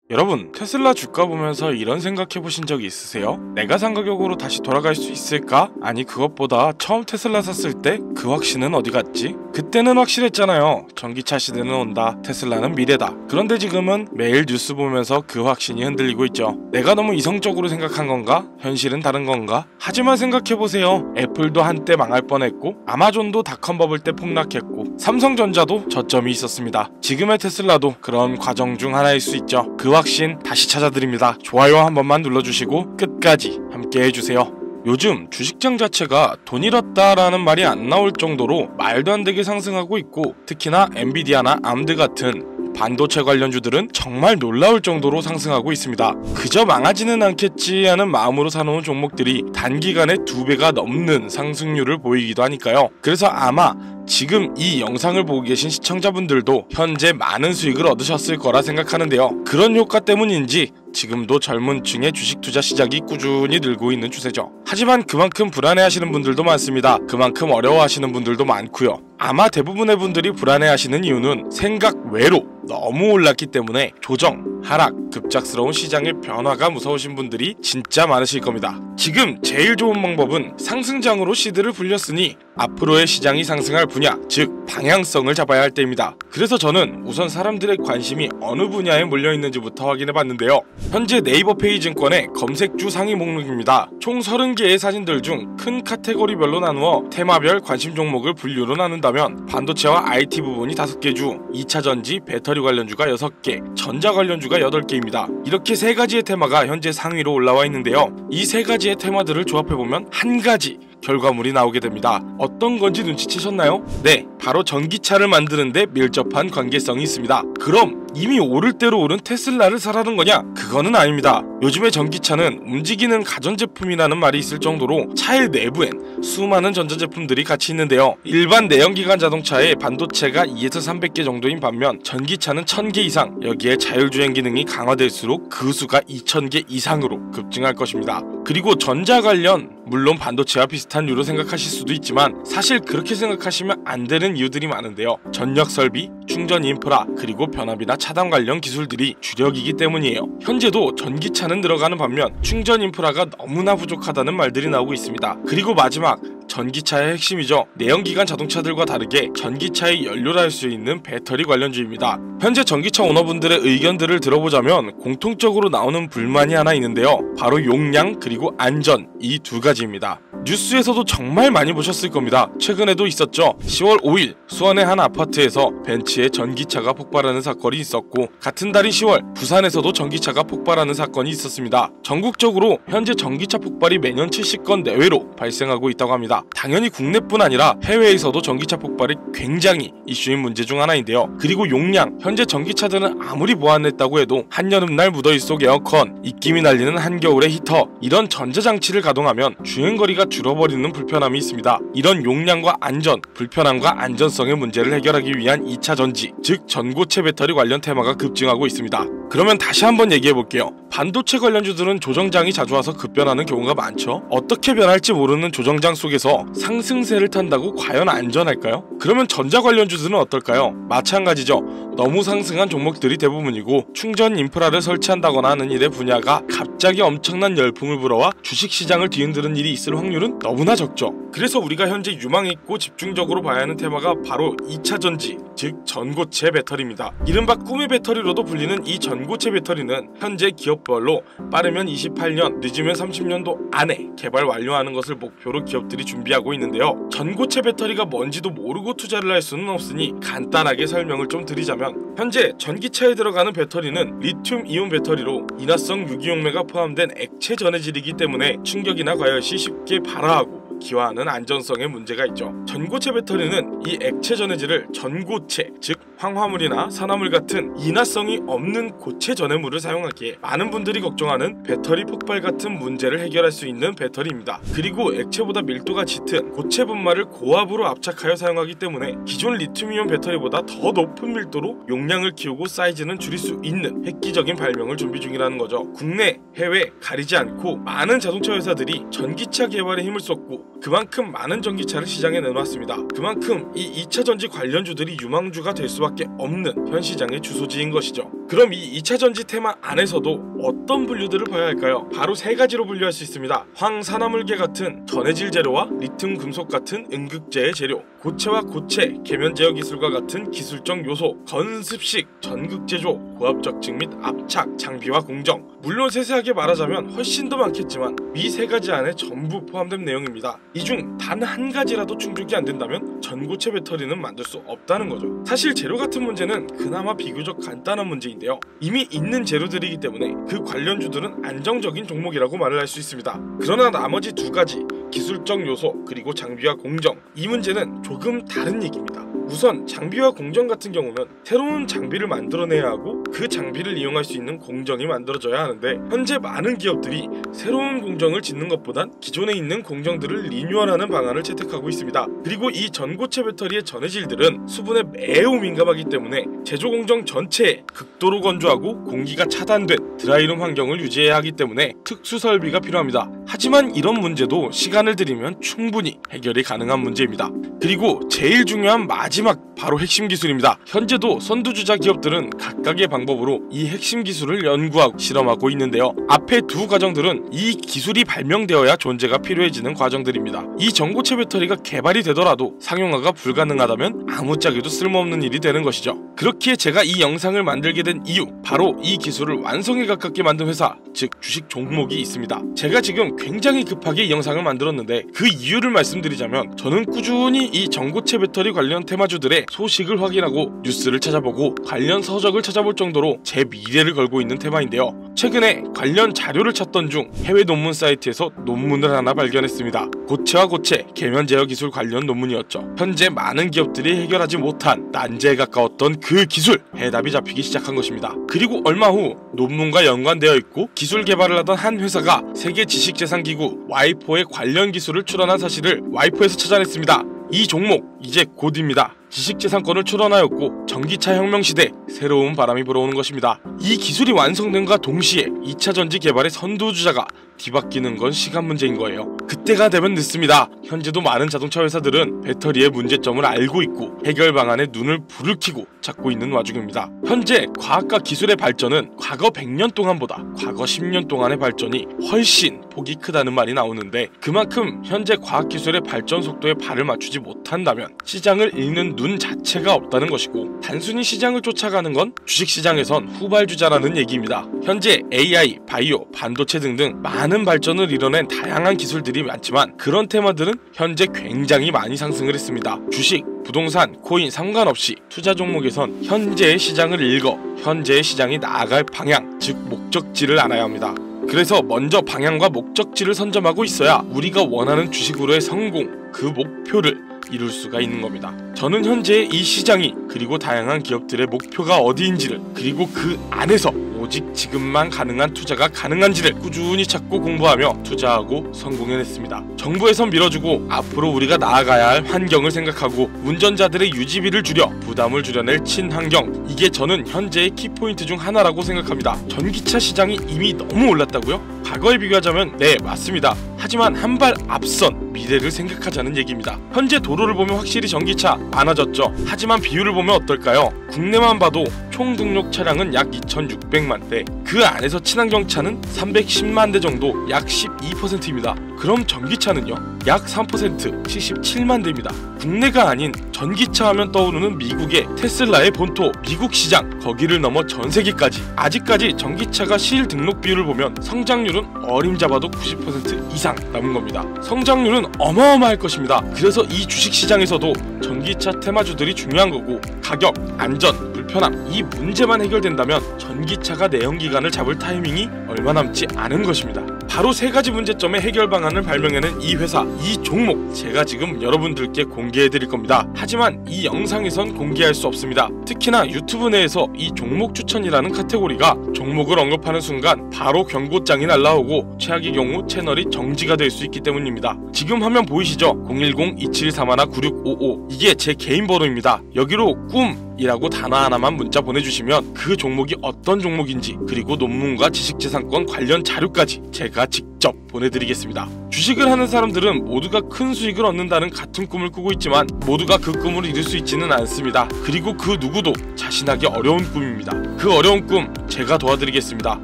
여러분, 테슬라 주가 보면서 이런 생각해 보신 적이 있으세요? 내가 산 가격으로 다시 돌아갈 수 있을까? 아니, 그것보다 처음 테슬라 샀을 때 그 확신은 어디 갔지? 그때는 확실했잖아요. 전기차 시대는 온다. 테슬라는 미래다. 그런데 지금은 매일 뉴스 보면서 그 확신이 흔들리고 있죠. 내가 너무 이성적으로 생각한 건가? 현실은 다른 건가? 하지만 생각해보세요. 애플도 한때 망할 뻔했고, 아마존도 닷컴 버블 때 폭락했고, 삼성전자도 저점이 있었습니다. 지금의 테슬라도 그런 과정 중 하나일 수 있죠. 그 확신 다시 찾아드립니다. 좋아요 한 번만 눌러주시고 끝까지 함께 해주세요. 요즘 주식장 자체가 돈 잃었다라는 말이 안 나올 정도로 말도 안 되게 상승하고 있고, 특히나 엔비디아나 암드 같은 반도체 관련주들은 정말 놀라울 정도로 상승하고 있습니다. 그저 망하지는 않겠지 하는 마음으로 사놓은 종목들이 단기간에 2배가 넘는 상승률을 보이기도 하니까요. 그래서 아마 지금 이 영상을 보고 계신 시청자분들도 현재 많은 수익을 얻으셨을 거라 생각하는데요. 그런 효과 때문인지 지금도 젊은 층의 주식 투자 시작이 꾸준히 늘고 있는 추세죠. 하지만 그만큼 불안해하시는 분들도 많습니다. 그만큼 어려워하시는 분들도 많고요. 아마 대부분의 분들이 불안해하시는 이유는 생각 외로 너무 올랐기 때문에 조정, 하락, 급작스러운 시장의 변화가 무서우신 분들이 진짜 많으실 겁니다. 지금 제일 좋은 방법은 상승장으로 시드를 불렸으니 앞으로의 시장이 상승할 분야, 즉 방향성을 잡아야 할 때입니다. 그래서 저는 우선 사람들의 관심이 어느 분야에 몰려있는지부터 확인해봤는데요. 현재 네이버 페이증권의 검색주 상위 목록입니다. 총 30개의 사진들 중 큰 카테고리별로 나누어 테마별 관심 종목을 분류로 나눈다면 반도체와 IT 부분이 5개 중 2차전지, 배터리 관련주가 6개, 전자 관련주가 8개입니다. 이렇게 3가지의 테마가 현재 상위로 올라와 있는데요. 이 3가지의 테마들을 조합해보면 한 가지 결과물이 나오게 됩니다. 어떤 건지 눈치채셨나요? 네, 바로 전기차를 만드는데 밀접한 관계성이 있습니다. 그럼 이미 오를 대로 오른 테슬라를 사라는 거냐? 그거는 아닙니다. 요즘의 전기차는 움직이는 가전제품이라는 말이 있을 정도로 차의 내부엔 수많은 전자제품들이 같이 있는데요. 일반 내연기관 자동차의 반도체가 2에서 300개 정도인 반면 전기차는 1000개 이상, 여기에 자율주행 기능이 강화될수록 그 수가 2000개 이상으로 급증할 것입니다. 그리고 전자 관련, 물론 반도체와 비슷한 류로 생각하실 수도 있지만 사실 그렇게 생각하시면 안 되는 이유들이 많은데요. 전력 설비, 충전 인프라, 그리고 변압이나 차단 관련 기술들이 주력이기 때문이에요. 현재도 전기차는 늘어가는 반면 충전 인프라가 너무나 부족하다는 말들이 나오고 있습니다. 그리고 마지막, 전기차의 핵심이죠. 내연기관 자동차들과 다르게 전기차의 연료를 할 수 있는 배터리 관련주입니다. 현재 전기차 오너분들의 의견들을 들어보자면 공통적으로 나오는 불만이 하나 있는데요. 바로 용량 그리고 안전, 이 2가지입니다. 뉴스에서도 정말 많이 보셨을 겁니다. 최근에도 있었죠. 10월 5일 수원의 한 아파트에서 벤츠의 전기차가 폭발하는 사건이 있었고, 같은 달인 10월 부산에서도 전기차가 폭발하는 사건이 있었습니다. 전국적으로 현재 전기차 폭발이 매년 70건 내외로 발생하고 있다고 합니다. 당연히 국내뿐 아니라 해외에서도 전기차 폭발이 굉장히 이슈인 문제 중 하나인데요. 그리고 용량, 현재 전기차들은 아무리 보완했다고 해도 한여름날 무더위 속 에어컨, 입김이 날리는 한겨울의 히터, 이런 전자장치를 가동하면 주행거리가 줄어버리는 불편함이 있습니다. 이런 용량과 안전, 불편함과 안전성의 문제를 해결하기 위한 2차 전지, 즉 전고체 배터리 관련 테마가 급증하고 있습니다. 그러면 다시 한번 얘기해볼게요. 반도체 관련주들은 조정장이 자주 와서 급변하는 경우가 많죠. 어떻게 변할지 모르는 조정장 속에서 상승세를 탄다고 과연 안전할까요? 그러면 전자 관련주들은 어떨까요? 마찬가지죠. 너무 상승한 종목들이 대부분이고, 충전 인프라를 설치한다거나 하는 일의 분야가 갑자기 엄청난 열풍을 불어와 주식시장을 뒤흔드는 일이 있을 확률은 너무나 적죠. 그래서 우리가 현재 유망있고 집중적으로 봐야 하는 테마가 바로 2차 전지, 즉 전고체 배터리입니다. 이른바 꿈의 배터리로도 불리는 이 전고체 배터리는 현재 기업별로 빠르면 28년, 늦으면 30년도 안에 개발 완료하는 것을 목표로 기업들이 준비하고 있는데요. 전고체 배터리가 뭔지도 모르고 투자를 할 수는 없으니 간단하게 설명을 좀 드리자면, 현재 전기차에 들어가는 배터리는 리튬 이온 배터리로 인화성 유기용매가 포함된 액체 전해질이기 때문에 충격이나 과열 시 쉽게 발화하고 기화하는 안전성에 문제가 있죠. 전고체 배터리는 이 액체 전해질을 전고체, 즉 황화물이나 산화물 같은 인화성이 없는 고체 전해물을 사용하기에 많은 분들이 걱정하는 배터리 폭발 같은 문제를 해결할 수 있는 배터리입니다. 그리고 액체보다 밀도가 짙은 고체 분말을 고압으로 압착하여 사용하기 때문에 기존 리튬이온 배터리보다 더 높은 밀도로 용량을 키우고 사이즈는 줄일 수 있는 획기적인 발명을 준비 중이라는 거죠. 국내, 해외 가리지 않고 많은 자동차 회사들이 전기차 개발에 힘을 쏟고 그만큼 많은 전기차를 시장에 내놓았습니다. 그만큼 이 2차 전지 관련주들이 유망주가 될 수밖에 없는 현 시장의 주소지인 것이죠. 그럼 이 2차 전지 테마 안에서도 어떤 분류들을 봐야 할까요? 바로 세 가지로 분류할 수 있습니다. 황산화물계 같은 전해질 재료와 리튬 금속 같은 음극재의 재료, 고체와 고체, 계면 제어 기술과 같은 기술적 요소, 건습식, 전극 제조, 고압적 증 및 압착, 장비와 공정. 물론 세세하게 말하자면 훨씬 더 많겠지만 이 세 가지 안에 전부 포함된 내용입니다. 이 중 단 한 가지라도 충족이 안 된다면 전고체 배터리는 만들 수 없다는 거죠. 사실 재료 같은 문제는 그나마 비교적 간단한 문제인데요. 이미 있는 재료들이기 때문에 그 관련주들은 안정적인 종목이라고 말을 할 수 있습니다. 그러나 나머지 두 가지, 기술적 요소 그리고 장비와 공정, 이 문제는 조금 다른 얘기입니다. 우선 장비와 공정 같은 경우는 새로운 장비를 만들어내야 하고 그 장비를 이용할 수 있는 공정이 만들어져야 하는데, 현재 많은 기업들이 새로운 공정을 짓는 것보단 기존에 있는 공정들을 리뉴얼하는 방안을 채택하고 있습니다. 그리고 이 전고체 배터리의 전해질들은 수분에 매우 민감하기 때문에 제조 공정 전체에 극도로 건조하고 공기가 차단된 드라이룸 환경을 유지해야 하기 때문에 특수 설비가 필요합니다. 하지만 이런 문제도 시간을 들이면 충분히 해결이 가능한 문제입니다. 그리고 제일 중요한 마지막, 바로 핵심 기술입니다. 현재도 선두주자 기업들은 각각의 방법으로 이 핵심 기술을 연구하고 실험하고 있는데요. 앞에 두 과정들은 이 기술이 발명되어야 존재가 필요해지는 과정들입니다. 이 전고체 배터리가 개발이 되더라도 상용화가 불가능하다면 아무짝에도 쓸모없는 일이 되는 것이죠. 그렇기에 제가 이 영상을 만들게 된 이유, 바로 이 기술을 완성에 가깝게 만든 회사, 즉 주식 종목이 있습니다. 제가 지금 굉장히 급하게 이 영상을 만들었는데 그 이유를 말씀드리자면, 저는 꾸준히 이 전고체 배터리 관련 테마주들의 소식을 확인하고 뉴스를 찾아보고 관련 서적을 찾아볼 정도로 제 미래를 걸고 있는 테마인데요. 최근에 관련 자료를 찾던 중 해외 논문 사이트에서 논문을 하나 발견했습니다. 고체와 고체, 계면 제어 기술 관련 논문이었죠. 현재 많은 기업들이 해결하지 못한 난제에 가까웠던 그 기술, 해답이 잡히기 시작한 것입니다. 그리고 얼마 후 논문과 연관되어 있고 기술 개발을 하던 한 회사가 세계 지식재산기구 와이포의 관련 기술을 출원한 사실을 와이포에서 찾아냈습니다. 이 종목 이제 곧입니다. 지식재산권을 출원하였고 전기차 혁명 시대 새로운 바람이 불어오는 것입니다. 이 기술이 완성된과 동시에 2차 전지 개발의 선두주자가 뒤바뀌는 건 시간 문제인 거예요. 그때가 되면 늦습니다. 현재도 많은 자동차 회사들은 배터리의 문제점을 알고 있고 해결 방안에 눈을 불을 켜고 찾고 있는 와중입니다. 현재 과학과 기술의 발전은 과거 100년 동안보다 과거 10년 동안의 발전이 훨씬 폭이 크다는 말이 나오는데, 그만큼 현재 과학기술의 발전 속도에 발을 맞추지 못한다면 시장을 읽는 눈 자체가 없다는 것이고, 단순히 시장을 쫓아가는 건 주식시장에선 후발주자라는 얘기입니다. 현재 AI, 바이오, 반도체 등등 많은 발전을 이뤄낸 다양한 기술들이 많지만 그런 테마들은 현재 굉장히 많이 상승을 했습니다. 주식, 부동산, 코인 상관없이 투자 종목에선 현재의 시장을 읽어 현재의 시장이 나아갈 방향, 즉 목적지를 알아야 합니다. 그래서 먼저 방향과 목적지를 선점하고 있어야 우리가 원하는 주식으로의 성공, 그 목표를 이룰 수가 있는 겁니다. 저는 현재 이 시장이, 그리고 다양한 기업들의 목표가 어디인지를, 그리고 그 안에서 오직 지금만 가능한 투자가 가능한지를 꾸준히 찾고 공부하며 투자하고 성공해냈습니다. 정부에선 밀어주고 앞으로 우리가 나아가야 할 환경을 생각하고 운전자들의 유지비를 줄여 부담을 줄여낼 친환경, 이게 저는 현재의 키포인트 중 하나라고 생각합니다. 전기차 시장이 이미 너무 올랐다고요? 과거에 비교하자면 네, 맞습니다. 하지만 한 발 앞선 미래를 생각하자는 얘기입니다. 현재 도로를 보면 확실히 전기차 많아졌죠. 하지만 비율을 보면 어떨까요? 국내만 봐도 총 등록 차량은 약 2,600만 대, 그 안에서 친환경차는 310만 대 정도, 약 12%입니다. 그럼 전기차는요? 약 3%, 77만 대입니다. 국내가 아닌 전기차 하면 떠오르는 미국의 테슬라의 본토, 미국 시장, 거기를 넘어 전세계까지 아직까지 전기차가 실 등록 비율을 보면 성장률은 어림잡아도 90% 이상 남은 겁니다. 성장률은 어마어마할 것입니다. 그래서 이 주식시장에서도 전기차 테마주들이 중요한 거고, 가격, 안전, 불편함, 이 문제만 해결된다면 전기차가 내연기관을 잡을 타이밍이 얼마 남지 않은 것입니다. 바로 세 가지 문제점의 해결 방안을 발명해낸 이 회사, 이 종목, 제가 지금 여러분들께 공개해드릴 겁니다. 하지만 이 영상에선 공개할 수 없습니다. 특히나 유튜브 내에서 이 종목 추천이라는 카테고리가 종목을 언급하는 순간 바로 경고장이 날라오고 최악의 경우 채널이 정지가 될 수 있기 때문입니다. 지금 화면 보이시죠? 010-2731-9655, 이게 제 개인 번호입니다. 여기로 꿈, 이라고 단어 하나만 문자 보내주시면 그 종목이 어떤 종목인지, 그리고 논문과 지식재산권 관련 자료까지 제가 직접 보내드리겠습니다. 주식을 하는 사람들은 모두가 큰 수익을 얻는다는 같은 꿈을 꾸고 있지만 모두가 그 꿈을 이룰 수 있지는 않습니다. 그리고 그 누구도 자신하기 어려운 꿈입니다. 그 어려운 꿈 제가 도와드리겠습니다.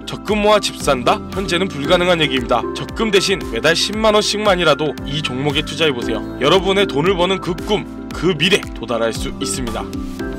적금 모아 집 산다? 현재는 불가능한 얘기입니다. 적금 대신 매달 10만원씩만이라도 이 종목에 투자해보세요. 여러분의 돈을 버는 그 꿈, 그 미래 도달할 수 있습니다.